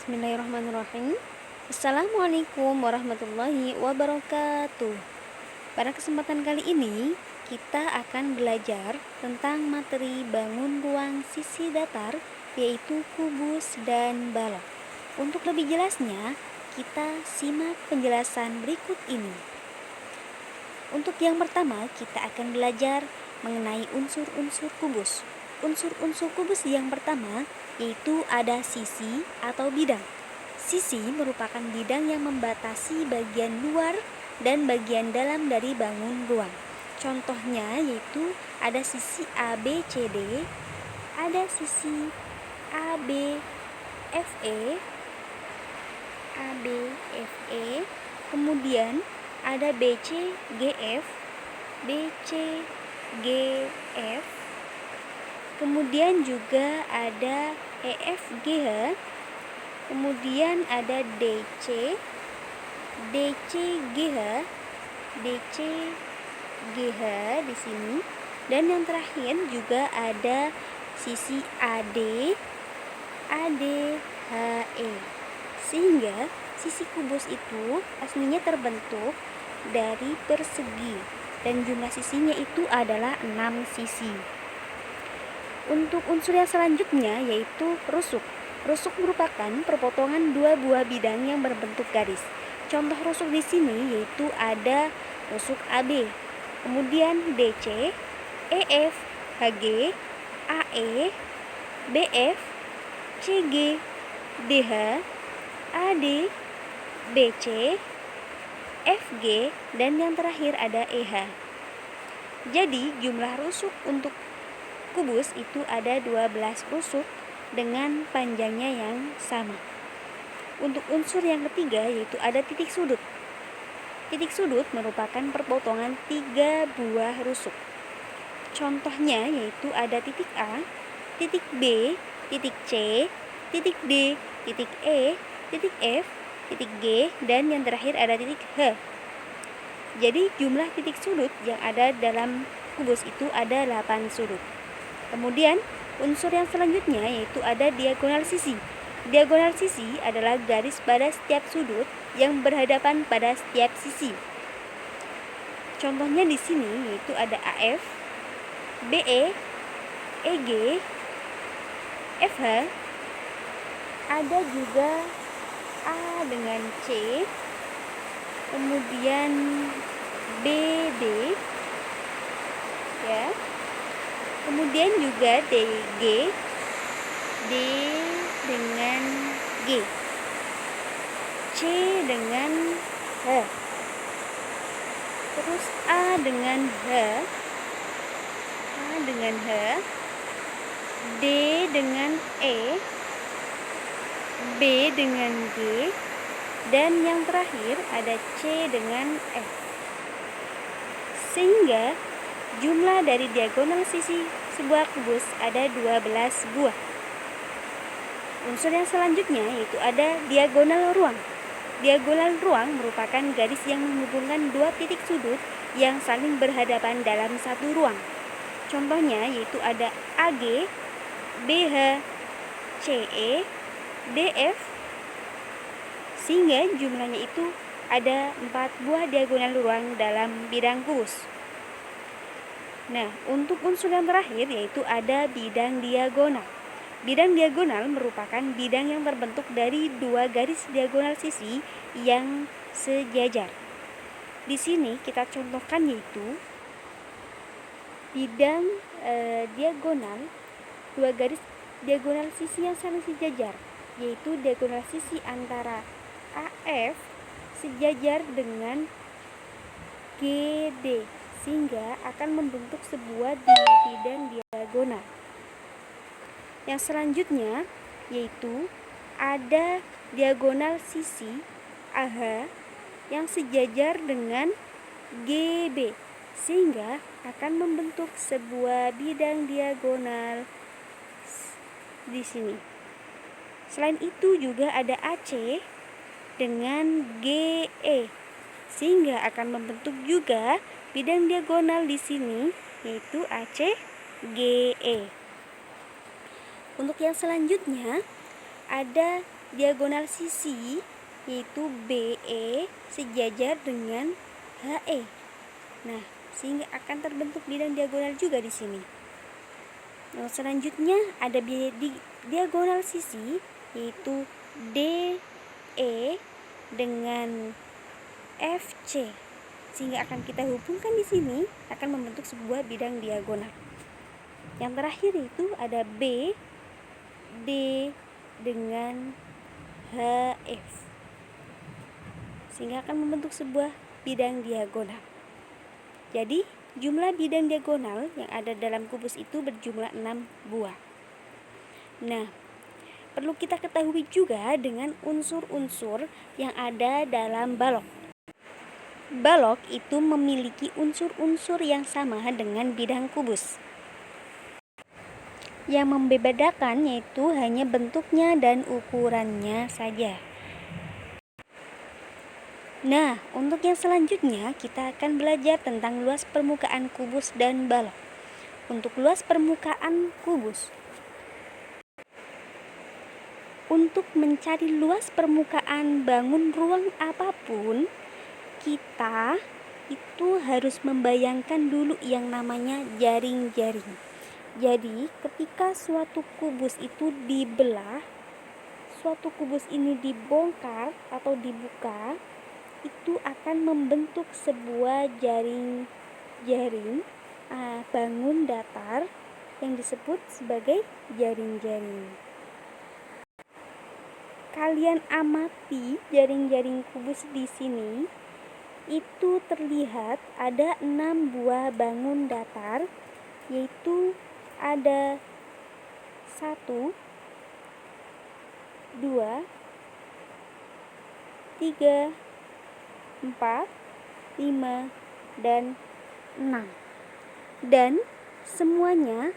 Bismillahirrahmanirrahim. Assalamualaikum warahmatullahi wabarakatuh. Pada kesempatan kali ini kita akan belajar tentang materi bangun ruang sisi datar, yaitu kubus dan balok. Untuk lebih jelasnya, kita simak penjelasan berikut ini. Untuk yang pertama, kita akan belajar mengenai unsur-unsur kubus. Unsur-unsur kubus yang pertama yaitu ada sisi atau bidang. Sisi merupakan bidang yang membatasi bagian luar dan bagian dalam dari bangun ruang. Contohnya yaitu ada sisi ABCD, ada sisi ABFE, kemudian ada BCGF, BCGF, kemudian juga ada EFGH, kemudian ada DC, DCGH, DCGH di sini, dan yang terakhir juga ada sisi AD, ADHE. Sehingga sisi kubus itu aslinya terbentuk dari persegi dan jumlah sisinya itu adalah 6 sisi. Untuk unsur yang selanjutnya yaitu rusuk. Rusuk merupakan perpotongan dua buah bidang yang berbentuk garis. Contoh rusuk di sini yaitu ada rusuk AB, kemudian DC, EF, HG, AE, BF, CG, DH, AD, BC, FG, dan yang terakhir ada EH. Jadi jumlah rusuk untuk kubus itu ada 12 rusuk dengan panjangnya yang sama. Untuk unsur yang ketiga yaitu ada titik sudut. Titik sudut merupakan perpotongan 3 buah rusuk. Contohnya yaitu ada titik A, titik B, titik C, titik D, titik E, titik F, titik G, dan yang terakhir ada titik H. Jadi jumlah titik sudut yang ada dalam kubus itu ada 8 sudut. Kemudian unsur yang selanjutnya yaitu ada diagonal sisi. Diagonal sisi adalah garis pada setiap sudut yang berhadapan pada setiap sisi. Contohnya di sini yaitu ada AF, BE, EG, FH, ada juga A dengan C, kemudian BD, ya. Kemudian juga DG, D dengan G, C dengan H, terus A dengan H, D dengan E, B dengan G, dan yang terakhir ada C dengan F. Sehingga jumlah dari diagonal sisi sebuah kubus ada 12 buah. Unsur yang selanjutnya yaitu ada diagonal ruang. Diagonal ruang merupakan garis yang menghubungkan dua titik sudut yang saling berhadapan dalam satu ruang. Contohnya yaitu ada AG, BH, CE, DF, sehingga jumlahnya itu ada 4 buah diagonal ruang dalam bidang kubus. Nah, untuk unsur yang terakhir yaitu ada bidang diagonal. Bidang diagonal merupakan bidang yang terbentuk dari dua garis diagonal sisi yang sejajar. Di sini kita contohkan yaitu bidang diagonal, dua garis diagonal sisi yang saling sejajar, yaitu diagonal sisi antara AF sejajar dengan GD, sehingga akan membentuk sebuah bidang diagonal. Yang selanjutnya yaitu ada diagonal sisi AH yang sejajar dengan GB, sehingga akan membentuk sebuah bidang diagonal di sini. Selain itu juga ada AC dengan GE, sehingga akan membentuk juga bidang diagonal di sini yaitu ACGE. Untuk yang selanjutnya ada diagonal sisi yaitu BE sejajar dengan HE. Nah, sehingga akan terbentuk bidang diagonal juga di sini. Nah, selanjutnya ada diagonal sisi yaitu DE dengan FC, sehingga akan kita hubungkan di sini akan membentuk sebuah bidang diagonal. Yang terakhir itu ada BD dengan HF, sehingga akan membentuk sebuah bidang diagonal. Jadi jumlah bidang diagonal yang ada dalam kubus itu berjumlah 6 buah. Nah, perlu kita ketahui juga dengan unsur-unsur yang ada dalam balok. Balok itu memiliki unsur-unsur yang sama dengan bidang kubus. Yang membedakan yaitu hanya bentuknya dan ukurannya saja. Nah, untuk yang selanjutnya kita akan belajar tentang luas permukaan kubus dan balok. Untuk luas permukaan kubus, untuk mencari luas permukaan bangun ruang apapun, kita itu harus membayangkan dulu yang namanya jaring-jaring. Jadi, ketika suatu kubus itu dibelah, suatu kubus ini dibongkar atau dibuka, itu akan membentuk sebuah jaring-jaring bangun datar yang disebut sebagai jaring-jaring. Kalian amati jaring-jaring kubus di sini, itu terlihat ada 6 buah bangun datar, yaitu ada 1, 2, 3, 4, 5, dan 6. Dan semuanya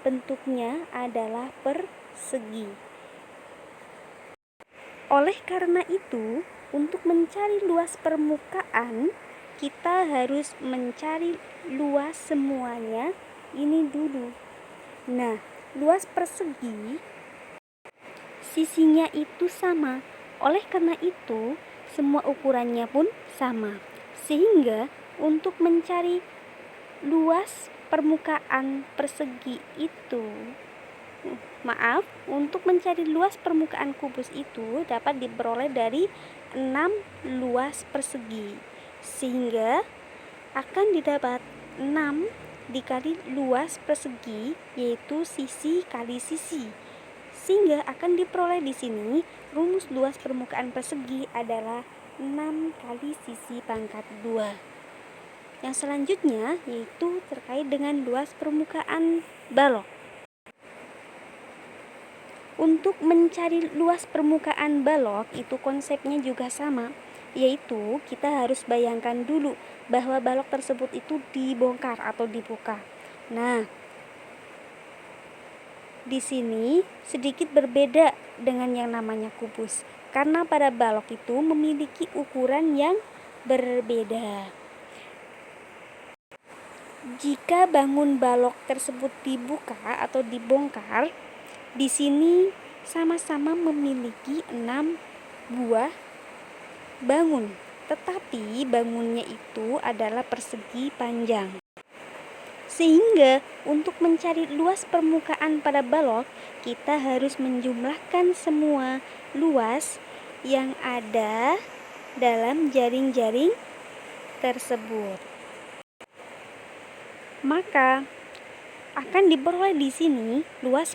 bentuknya adalah persegi. Oleh karena itu, untuk mencari luas permukaan, kita harus mencari luas semuanya ini dulu. Nah, luas persegi sisinya itu sama. Oleh karena itu, semua ukurannya pun sama. Sehingga untuk mencari luas permukaan persegi itu, untuk mencari luas permukaan kubus itu dapat diperoleh dari 6 luas persegi, sehingga akan didapat 6 dikali luas persegi, yaitu sisi kali sisi, sehingga akan diperoleh di sini rumus luas permukaan persegi adalah 6 kali sisi pangkat 2. Yang selanjutnya yaitu terkait dengan luas permukaan balok. Untuk mencari luas permukaan balok itu konsepnya juga sama, yaitu kita harus bayangkan dulu bahwa balok tersebut itu dibongkar atau dibuka. Nah, di sini sedikit berbeda dengan yang namanya kubus, karena pada balok itu memiliki ukuran yang berbeda. Jika bangun balok tersebut dibuka atau dibongkar, di sini sama-sama memiliki 6 buah bangun, tetapi bangunnya itu adalah persegi panjang. Sehingga untuk mencari luas permukaan pada balok, kita harus menjumlahkan semua luas yang ada dalam jaring-jaring tersebut. Maka akan diperoleh di sini luas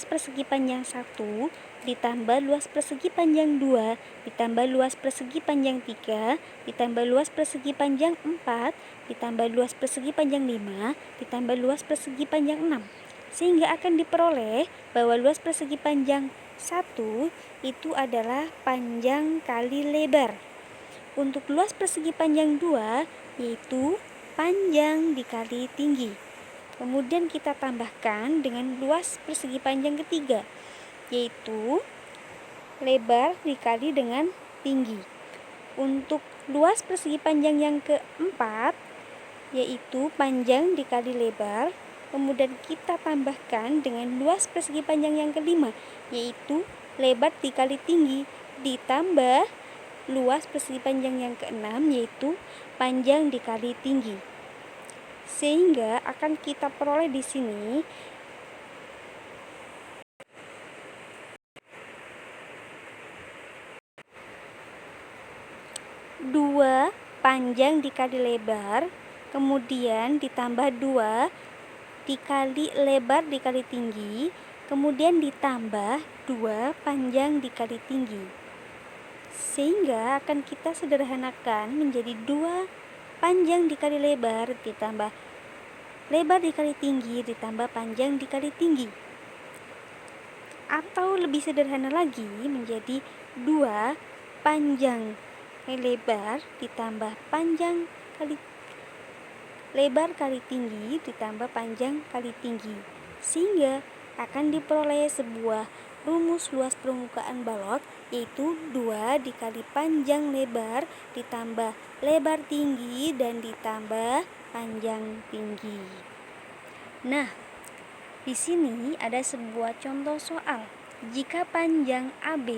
persegi panjang 1 ditambah luas persegi panjang 2 ditambah luas persegi panjang 3 ditambah luas persegi panjang 4 ditambah luas persegi panjang 5 ditambah luas persegi panjang 6, sehingga akan diperoleh bahwa luas persegi panjang 1 itu adalah panjang kali lebar. Untuk luas persegi panjang 2 yaitu panjang dikali tinggi. Kemudian kita tambahkan dengan luas persegi panjang ketiga, yaitu lebar dikali dengan tinggi. Untuk luas persegi panjang yang keempat, yaitu panjang dikali lebar, kemudian kita tambahkan dengan luas persegi panjang yang kelima, yaitu lebar dikali tinggi, ditambah luas persegi panjang yang keenam, yaitu panjang dikali tinggi. Sehingga akan kita peroleh di sini 2 panjang dikali lebar, kemudian ditambah 2 dikali lebar dikali tinggi, kemudian ditambah 2 panjang dikali tinggi. Sehingga akan kita sederhanakan menjadi 2 panjang dikali lebar ditambah lebar dikali tinggi ditambah panjang dikali tinggi. Atau lebih sederhana lagi menjadi 2 panjang lebar ditambah panjang kali lebar kali tinggi ditambah panjang kali tinggi, sehingga akan diperoleh sebuah rumus luas permukaan balok, yaitu 2 dikali panjang lebar ditambah lebar tinggi dan ditambah panjang tinggi. Nah, di sini ada sebuah contoh soal. Jika panjang AB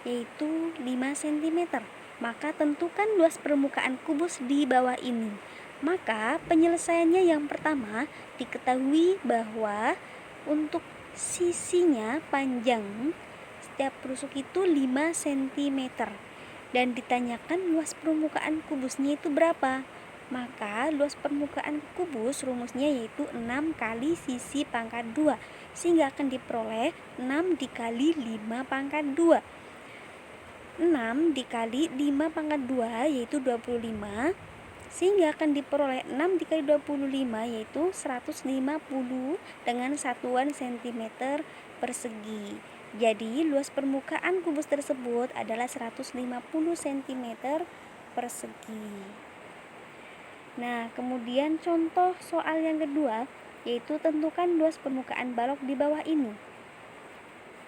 yaitu 5 cm, maka tentukan luas permukaan kubus di bawah ini. Maka penyelesaiannya yang pertama, diketahui bahwa untuk sisinya panjang setiap rusuk itu 5 cm dan ditanyakan luas permukaan kubusnya itu berapa. Maka luas permukaan kubus rumusnya yaitu 6 kali sisi pangkat 2, sehingga akan diperoleh 6 dikali 5 pangkat 2. 6 dikali 5 pangkat 2 yaitu 25, sehingga akan diperoleh 6 dikali 25 yaitu 150 dengan satuan cm persegi. Jadi luas permukaan kubus tersebut adalah 150 cm persegi. Nah, kemudian contoh soal yang kedua, yaitu tentukan luas permukaan balok di bawah ini.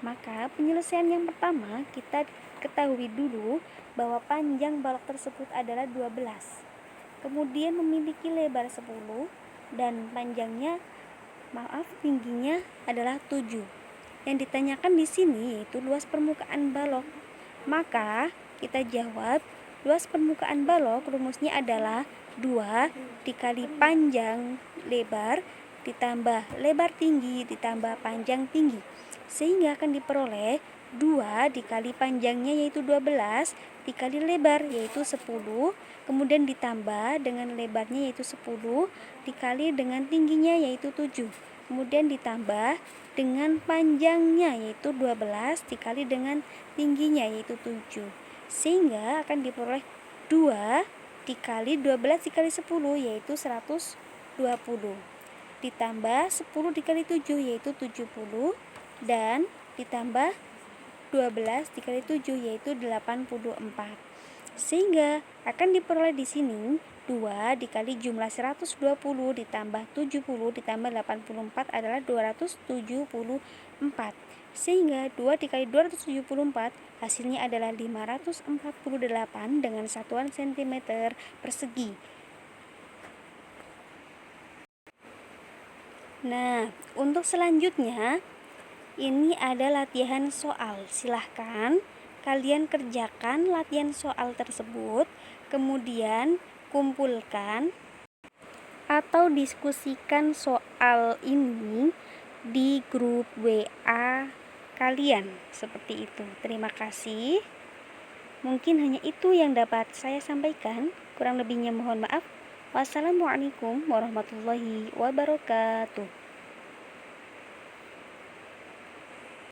Maka penyelesaian yang pertama, kita ketahui dulu bahwa panjang balok tersebut adalah 12. Kemudian memiliki lebar 10 dan tingginya adalah 7. Yang ditanyakan di sini yaitu luas permukaan balok. Maka kita jawab luas permukaan balok rumusnya adalah 2 dikali panjang lebar ditambah lebar tinggi ditambah panjang tinggi, sehingga akan diperoleh 2 dikali panjangnya yaitu 12 dikali lebar yaitu 10, kemudian ditambah dengan lebarnya yaitu 10 dikali dengan tingginya yaitu 7, kemudian ditambah dengan panjangnya yaitu 12 dikali dengan tingginya yaitu 7, sehingga akan diperoleh 2 dikali 12 dikali 10 yaitu 120, ditambah 10 dikali 7 yaitu 70, dan ditambah 12 dikali 7 yaitu 84. Sehingga akan diperoleh di sini 2 dikali jumlah 120 ditambah 70 ditambah 84 adalah 274. Sehingga 2 dikali 274 hasilnya adalah 548 dengan satuan cm persegi. Nah, untuk selanjutnya ini ada latihan soal. Silahkan kalian kerjakan latihan soal tersebut, kemudian kumpulkan atau diskusikan soal ini di grup WA kalian. Seperti itu. Terima kasih. Mungkin hanya itu yang dapat saya sampaikan. Kurang lebihnya mohon maaf. Wassalamualaikum warahmatullahi wabarakatuh.